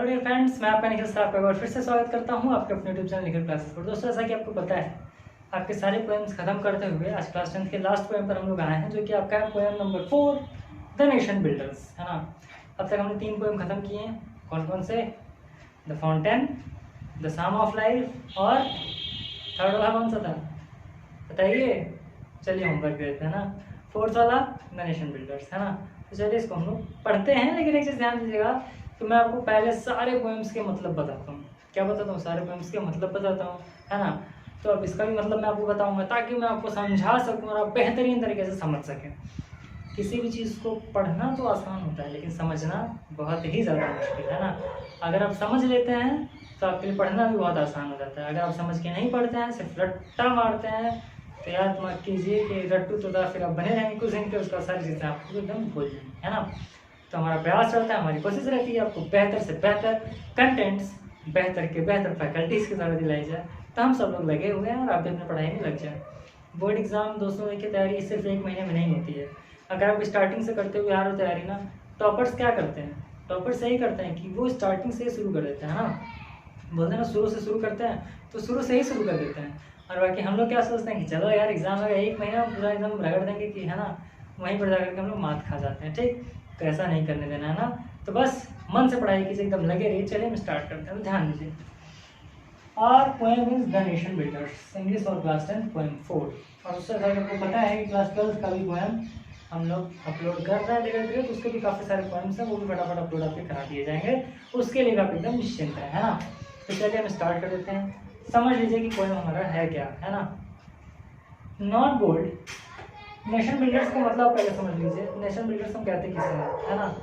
Dear friends, मैं आपका Nikhil sir आपका एक बार फिर से स्वागत करता हूं आपके अपने यूट्यूब चैनल निखिल क्लासेस पर। दोस्तों, जैसा कि आपको पता है, आपके सारे पोएम्स खत्म करते हुए आज क्लास 10 के लास्ट पोएम पर हम लोग आए हैं, जो कि आपका है poem number 4 the nation builders, है ना। अब तक हमने 3 पोएम खत्म किए हैं। कौन कौन से? The fountain, the psalm of life और थर्ड वाला कौन सा था बताइए? चलिए होमवर्क देते हैं ना। फोर्थ वाला द नेशन बिल्डर्स, है ना। तो चलिए इसको हम लोग पढ़ते हैं, लेकिन एक चीज़ ध्यान दीजिएगा तो मैं आपको पहले सारे पोएम्स के मतलब बताता हूँ। क्या बताता हूँ? सारे पोएम्स के मतलब बताता हूँ, है ना। तो अब इसका भी मतलब मैं आपको बताऊंगा ताकि मैं आपको समझा सकूँ और आप बेहतरीन तरीके से समझ सकें। किसी भी चीज़ को पढ़ना तो आसान होता है, लेकिन समझना बहुत ही ज़्यादा मुश्किल है ना। अगर आप समझ लेते हैं तो आपके लिए पढ़ना भी बहुत आसान हो जाता है। अगर आप समझ के नहीं पढ़ते हैं, सिर्फ रट्टा मारते हैं, तो याद मत कीजिए कि रट्टू तो फिर आप बने रहेंगे कुछ दिन के, उसका सारी चीज़ें आपको एकदम भूल जाएंगी, है ना। तो हमारा प्रयास रहता है, हमारी कोशिश रहती है आपको बेहतर से बेहतर कंटेंट्स, बेहतर के बेहतर फैकल्टीज़ की तरह दिलाई जाए। तो हम सब लोग लगे हुए हैं और आप भी अपनी पढ़ाई में लग जाए। बोर्ड एग्जाम दोस्तों की तैयारी सिर्फ 1 महीने में नहीं होती है। अगर आप स्टार्टिंग से करते हुए आ रहे हो तैयारी ना, टॉपर्स क्या करते हैं? टॉपर्स यही करते हैं कि वो स्टार्टिंग से ही शुरू कर देते हैं ना। बोलते हैं ना, शुरू से शुरू करते हैं, तो शुरू से ही शुरू कर देते हैं। और बाकी हम लोग क्या सोचते हैं कि चलो यार एग्जाम अगर 1 महीना पूरा एकदम रगड़ देंगे कि, है ना, वहीं पर जाकर के हम लोग मात खा जाते हैं। ठीक, तो ऐसा नहीं करने देना, है ना। तो बस मन से पढ़ाई कीजिए, एकदम लगे रहिए। चलिए हम स्टार्ट करते हैं, तो ध्यान दीजिए। और poem is the nation builders, English और क्लास 10 पोएम 4। और उससे अगर आपको पता है कि क्लास 12 का भी पोएम हम लोग अपलोड कर रहे हैं धीरे धीरे, तो उसके भी काफ़ी सारे पोएम्स हैं, वो भी फटाफट अपलोड आपके करा दिए जाएंगे। उसके लिए आप एकदम निश्चिंत है ना। तो चलिए हम स्टार्ट कर देते हैं। समझ लीजिए कि पोएम हमारा है क्या, है ना। नॉट बोल्ड, नेशन बिल्डर्स का मतलब पहले समझ लीजिए। नेशन बिल्डर्स हम कहते किसे हैं, है ना।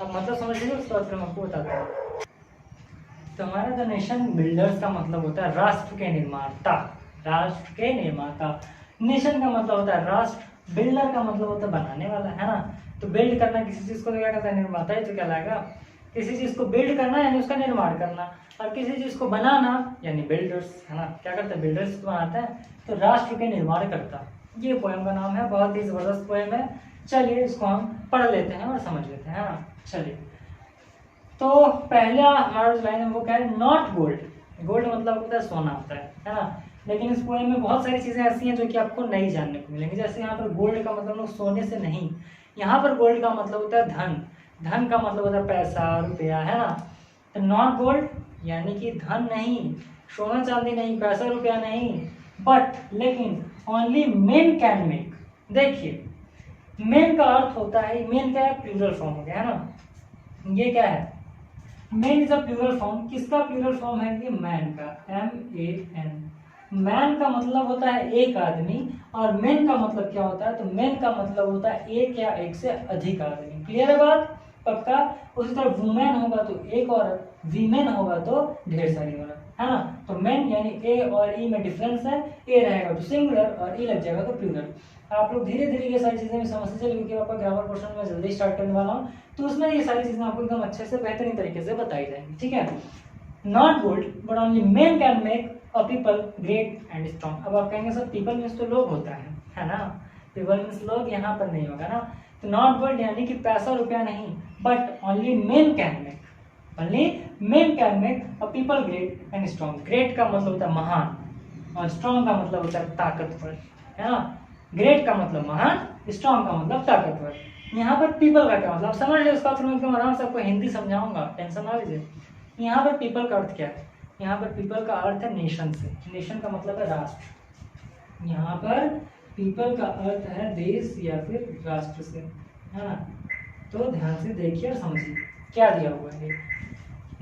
अब मतलब समझ लीजिए, उसके बाद फिर हम आपको बताते हैं। तो हमारा द नेशन बिल्डर्स का मतलब होता है राष्ट्र के निर्माता। राष्ट्र के निर्माता। नेशन का मतलब होता है राष्ट्र, बिल्डर का मतलब होता है बनाने वाला, है ना। तो बिल्ड करना किसी चीज को तो क्या कहता है? निर्माता ही तो कहलाएगा। किसी चीज को बिल्ड करना यानी उसका निर्माण करना, और किसी चीज को बनाना यानी बिल्डर्स, है ना। क्या करते हैं? बिल्डर्स बनाते हैं। तो राष्ट्र के निर्माण करता, ये पोएम का नाम है। बहुत ही जबरदस्त पोएम है। चलिए इसको हम पढ़ लेते हैं और समझ लेते हैं, है ना। चलिए, तो पहला हमारा जो लाइन है वो क्या है? Not gold. गोल्ड मतलब होता है सोना होता है ना। लेकिन इस पोएम में बहुत सारी चीजें ऐसी हैं जो कि आपको नहीं जानने को मिलेंगी। जैसे यहाँ पर गोल्ड का मतलब लोग सोने से नहीं, यहाँ पर गोल्ड का मतलब होता है धन। धन का मतलब होता है पैसा, रुपया, है ना। तो नॉट गोल्ड यानी कि धन नहीं, सोना चांदी नहीं, पैसा रुपया नहीं, बट लेकिन ओनली मेन कैन मेक। देखिए, मेन का अर्थ होता है, मेन क्या है? प्लूरल फॉर्म हो गया, है ना। ये क्या है? Men is a plural form. किसका प्लूरल फॉर्म है? ये मैन का, MAN। मैन का मतलब होता है एक आदमी, और मेन का मतलब क्या होता है? तो मेन का मतलब होता है एक या एक से अधिक आदमी। क्लियर है बात? पक्का? उसी तरह वुमेन होगा तो एक औरत, वीमेन होगा तो ढेर सारी औरत, है ना। तो मेन यानी ए और ई में डिफरेंस है। ए रहेगा तो सिंगुलर और ई लग जाएगा तो प्लूरल। आप लोग धीरे धीरे ये सारी चीजें समझते चलिए, क्योंकि आपका ग्रामर पोर्शन में जल्दी स्टार्ट करने वाला हूँ, तो उसमें ये सारी चीजें आपको एकदम अच्छे से बेहतरीन तरीके से बताई जाएंगी। ठीक है। Not gold but only main can make a people great and strong. अब आप कहेंगे सर पीपल मीन्स तो लोग होता है ना। पीपल मीन्स लोग, यहाँ पर नहीं होगा ना। तो नॉट गोल्ड यानी कि पैसा रुपया नहीं, but only main can make, only main can make a people great and strong. Great का मतलब होता है महान, और स्ट्रॉन्ग का मतलब होता है ताकतवर, है ना। ग्रेट का मतलब महान, स्ट्रॉन्ग का मतलब ताकतवर। यहाँ पर पीपल का क्या मतलब समझ लीजिए, उसका फिर मैं एकदम आराम से आपको हिंदी समझाऊंगा, टेंशन ना लीजिए। यहाँ पर पीपल का अर्थ क्या है? यहाँ पर पीपल का अर्थ है नेशन से। नेशन का मतलब है राष्ट्र। यहाँ पर पीपल का अर्थ है देश या फिर राष्ट्र से, है ना। तो ध्यान से देखिए और समझिए क्या दिया हुआ है।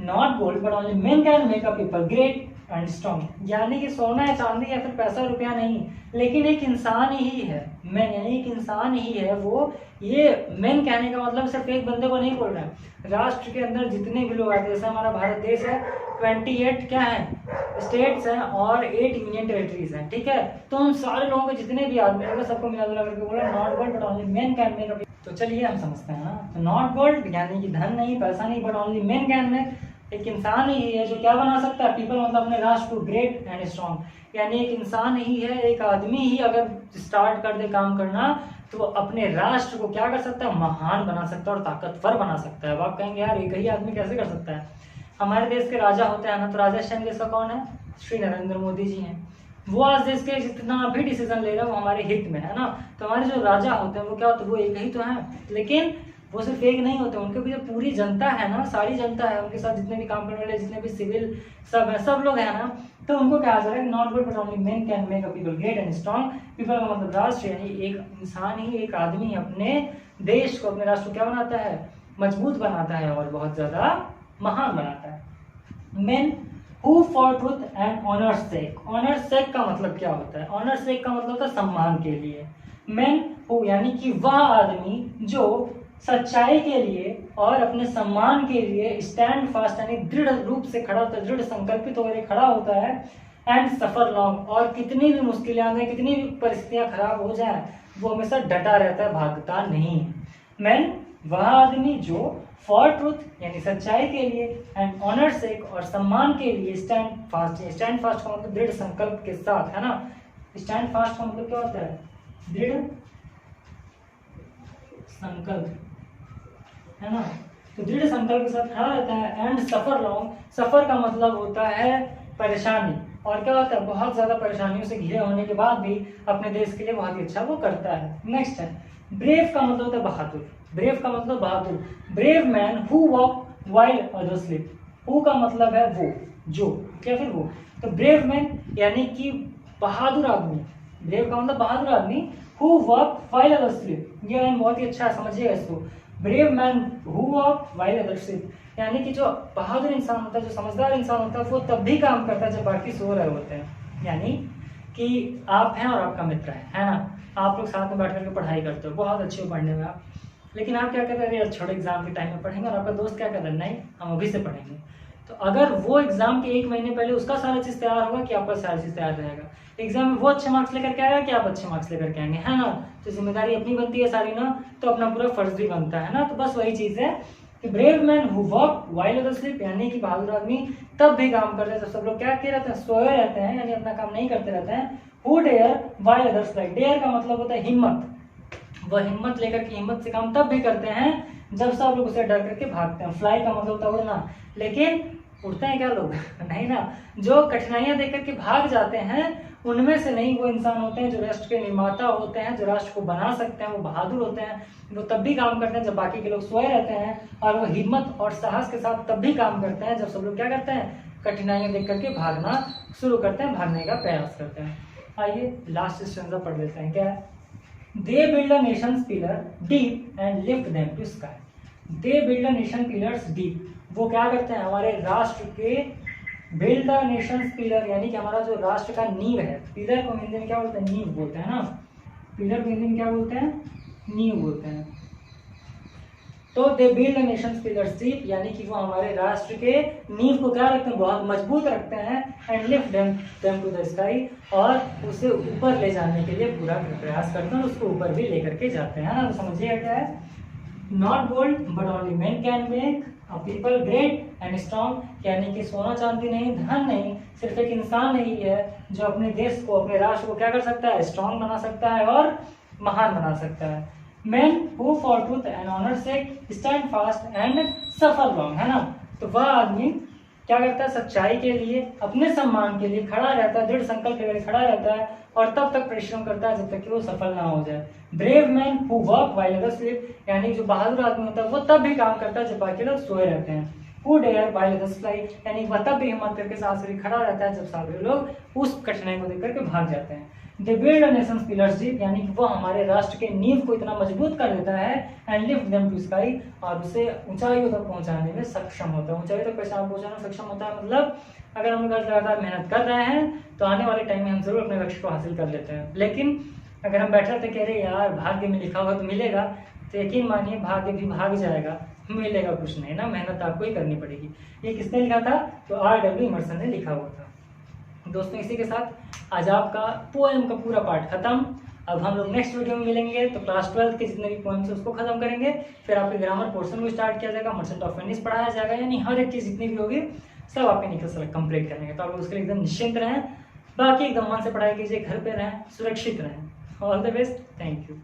Not gold but only main can make a people great and strong, यानी कि सोना या चांदी या फिर पैसा रुपया नहीं, लेकिन एक इंसान ही है। मैन यानी एक इंसान ही है वो। ये मैन कहने का मतलब सिर्फ एक बंदे को नहीं बोल रहे हैं। राष्ट्र के अंदर जितने भी लोग आते हैं, जैसे हमारा भारत देश है, 28 क्या है? स्टेट्स हैं और 8 यूनियन टेरिटरीज हैं। ठीक है। तो उन सारे लोगों के जितने भी आदमी होंगे सबको मिला जुला करके बोला not gold but only main can make. तो चलिए हम समझते हैं ना। तो नॉट गोल्ड यानी कि धन नहीं, पैसा नहीं, but only main can make, एक इंसान ही है जो क्या बना सकता है? पीपल मतलब अपने राष्ट्र को ग्रेट एंड स्ट्रॉन्ग, यानी एक इंसान ही है, एक आदमी ही अगर स्टार्ट कर दे काम करना तो वो अपने राष्ट्र को क्या कर सकता है? महान बना सकता है और ताकतवर बना सकता है। अब आप कहेंगे यार एक ही आदमी कैसे कर सकता है? हमारे देश के राजा होते हैं ना, तो राजा इस टाइम देश का कौन है? श्री नरेंद्र मोदी जी हैं। वो आज देश के जितना भी डिसीजन ले रहे हैं वो हमारे हित में है ना। तो हमारे जो राजा होते हैं वो क्या होते हैं? वो एक ही तो हैं, लेकिन वो सिर्फ एक नहीं होते, उनके भी जो पूरी जनता है ना, सारी जनता है, उनके साथ जितने भी काम करने वाले, जितने भी सिविल सब है, सब लोग हैं ना, तो उनको कहा जा रहा है not good but only main can make a people great and strong. People का मतलब राष्ट्र, यानी एक इंसान ही, एक आदमी अपने देश को, अपने राष्ट्र को क्या बनाता है? मजबूत बनाता है और बहुत ज्यादा महान बनाता है। Men who for truth and honour sake. Honour sake का मतलब क्या होता है? ऑनर सेक का मतलब होता है सम्मान के लिए। मेन हु यानी कि वह आदमी जो सच्चाई के लिए और अपने सम्मान के लिए स्टैंड फास्ट यानी दृढ़ रूप से खड़ा होता है, दृढ़ संकल्पित होकर खड़ा होता है। एंड सफर लॉन्ग, और कितनी भी मुश्किलें आए, कितनी भी परिस्थितियां खराब हो जाए, वो हमेशा डटा रहता है, भागता नहीं है। मैन वह आदमी जो फॉर ट्रूथ यानी सच्चाई के लिए, एंड ऑनर सेक और सम्मान के लिए स्टैंड फास्ट। स्टैंड फास्ट का मतलब दृढ़ संकल्प के साथ, है ना। स्टैंड फास्ट का मतलब क्या होता है? दृढ़ संकल्प, है ना। तो दृढ़ संकल्प के साथ खड़ा रहता है। एंड सफर लॉन्ग, सफर का मतलब होता है परेशानी, और क्या होता है? बहुत ज्यादा परेशानियों से घिरे होने के बाद भी अपने देश के लिए बहुत ही अच्छा वो करता है। नेक्स्ट है ब्रेव का मतलब होता है बहादुर। ब्रेव का मतलब बहादुर। Brave man who walk while others sleep. Who का मतलब है वो, जो, क्या फिर वो। तो ब्रेव मैन यानी कि बहादुर आदमी। ब्रेव का मतलब बहादुर आदमी। Who walk while others sleep, ये लाइन बहुत ही अच्छा है, समझिएगा इसको। Brave man who walk while others sleep, यानी कि जो बहादुर इंसान होता है, जो समझदार इंसान होता है, वो तब भी काम करता है जब बाकी सो रहे होते हैं। यानी कि आप हैं और आपका मित्र है ना, आप लोग साथ में बैठ करके पढ़ाई करते हो, बहुत अच्छे हो पढ़ने में आप, लेकिन आप क्या कहते हैं? छोटे एग्जाम के टाइम में पढ़ेंगे, और आपका दोस्त क्या कहता है? नहीं, हम अभी से पढ़ेंगे। तो अगर वो एग्जाम के 1 महीने पहले उसका सारा चीज तैयार होगा कि आपका सारा चीज तैयार रहेगा, एग्जाम में वो अच्छे मार्क्स लेकर के आएगा कि आप अच्छे मार्क्स लेकर के आएंगे, है ना। तो जिम्मेदारी अपनी बनती है सारी ना, तो अपना पूरा फर्ज भी बनता है ना। तो बस वही चीज है कि brave man who walk while others sleep, यानी कि बहादुर आदमी तब भी काम करते हैं जब सब लोग क्या किए रहते हैं? सोए रहते हैं, यानी अपना काम नहीं करते रहते हैं। Who dare while others fly. Dare का मतलब होता है हिम्मत। वह हिम्मत लेकर के, हिम्मत से काम तब भी करते हैं जब सब लोग उसे डर करके भागते हैं। फ्लाई का मतलब होता है उड़ना, लेकिन उड़ते हैं क्या लोग? नहीं ना। जो कठिनाइयां देख करके भाग जाते हैं उनमें से नहीं, वो इंसान होते हैं जो राष्ट्र के निर्माता होते हैं, जो राष्ट्र को बना सकते हैं, वो बहादुर होते हैं। वो तब भी काम करते हैं जब बाकी के लोग सोए रहते हैं, और वो हिम्मत और साहस के साथ तब भी काम करते हैं जब सब लोग क्या करते हैं? कठिनाइयां देख करके भागना शुरू करते हैं, भागने का प्रयास करते हैं। आइए लास्ट स्टेंजा पढ़ लेते हैं। क्या है? They build a nations pillar deep and lift them to sky. They build a nation pillars deep, वो क्या करते हैं? हमारे राष्ट्र के बिल्ड द नेशंस पिलर, यानी कि हमारा जो राष्ट्र का नींव है। पिलर को हिंदी में क्या बोलते हैं? नींव बोलते हैं ना। पिलर को हिंदी में क्या बोलते हैं? नींव बोलते हैं। तो they build the Nations pillar deep, यानी कि वो हमारे राष्ट्र के नींव को क्या रखते हैं? बहुत मजबूत रखते हैं। And lift them to the sky, और उसे ऊपर ले जाने के लिए पूरा प्रयास करते हैं, उसको ऊपर भी लेकर के जाते हैं ना। तो समझिएगा क्या है? Not gold but only man can make a people great and strong, यानी कि सोना चांदी नहीं, धन नहीं, सिर्फ एक इंसान ही है जो अपने देश को, अपने राष्ट्र को क्या कर सकता है? स्ट्रॉन्ग बना सकता है और महान बना सकता है। Man who for truth and honour sake stand fast and suffer long, है ना। तो वह आदमी क्या करता है? सच्चाई के लिए, अपने सम्मान के लिए खड़ा रहता है, दृढ़ संकल्प के लिए खड़ा रहता है, और तब तक परिश्रम करता है जब तक कि वो सफल ना हो जाए। Brave man who work while others sleep, यानी जो बहादुर आदमी होता है वो तब भी काम करता है जब बाकी लोग सोए रहते हैं। Who dare while others fly, यानी वह तब भी हिम्मत करके साहस करके खड़ा रहता है जब सारे लोग उस कठिनाई को देख करके भाग जाते हैं। दे build a Nations pillars deep, यानी कि वो हमारे राष्ट्र के नींव को इतना मजबूत कर देता है। And lift them to sky, और उसे ऊंचाइयों तक पहुंचाने में सक्षम होता है। ऊंचाइयों तक पहुंचाने में सक्षम होता है मतलब अगर हम लोग लगातार मेहनत कर रहे हैं तो आने वाले टाइम में हम जरूर अपने लक्ष्य को हासिल कर लेते हैं। लेकिन अगर हम बैठ रहते कह रहे यार भाग्य में लिखा होगा तो मिलेगा, तो यकीन मानिए भाग्य भी भाग जाएगा, मिलेगा कुछ नहीं ना। मेहनत आपको ही करनी पड़ेगी। ये किसने लिखा था? तो R.W. इमर्सन ने लिखा हुआ था। दोस्तों इसी के साथ आज आपका पोएम का पूरा पार्ट खत्म। अब हम लोग नेक्स्ट वीडियो में मिलेंगे तो क्लास 12 के जितने भी पोएम्स है उसको खत्म करेंगे। फिर आपके ग्रामर पोर्शन को स्टार्ट किया जाएगा, मर्चेंट ऑफ वेनिस पढ़ाया जाएगा, यानी हर एक चीज जितनी भी होगी सब आपके निकल से कंप्लीट करेंगे। तो आप लोग उसके लिए एकदम निश्चिंत रहें, बाकी एकदम मन से पढ़ाई कीजिए, घर पे रहें, सुरक्षित रहें। All the best, thank you.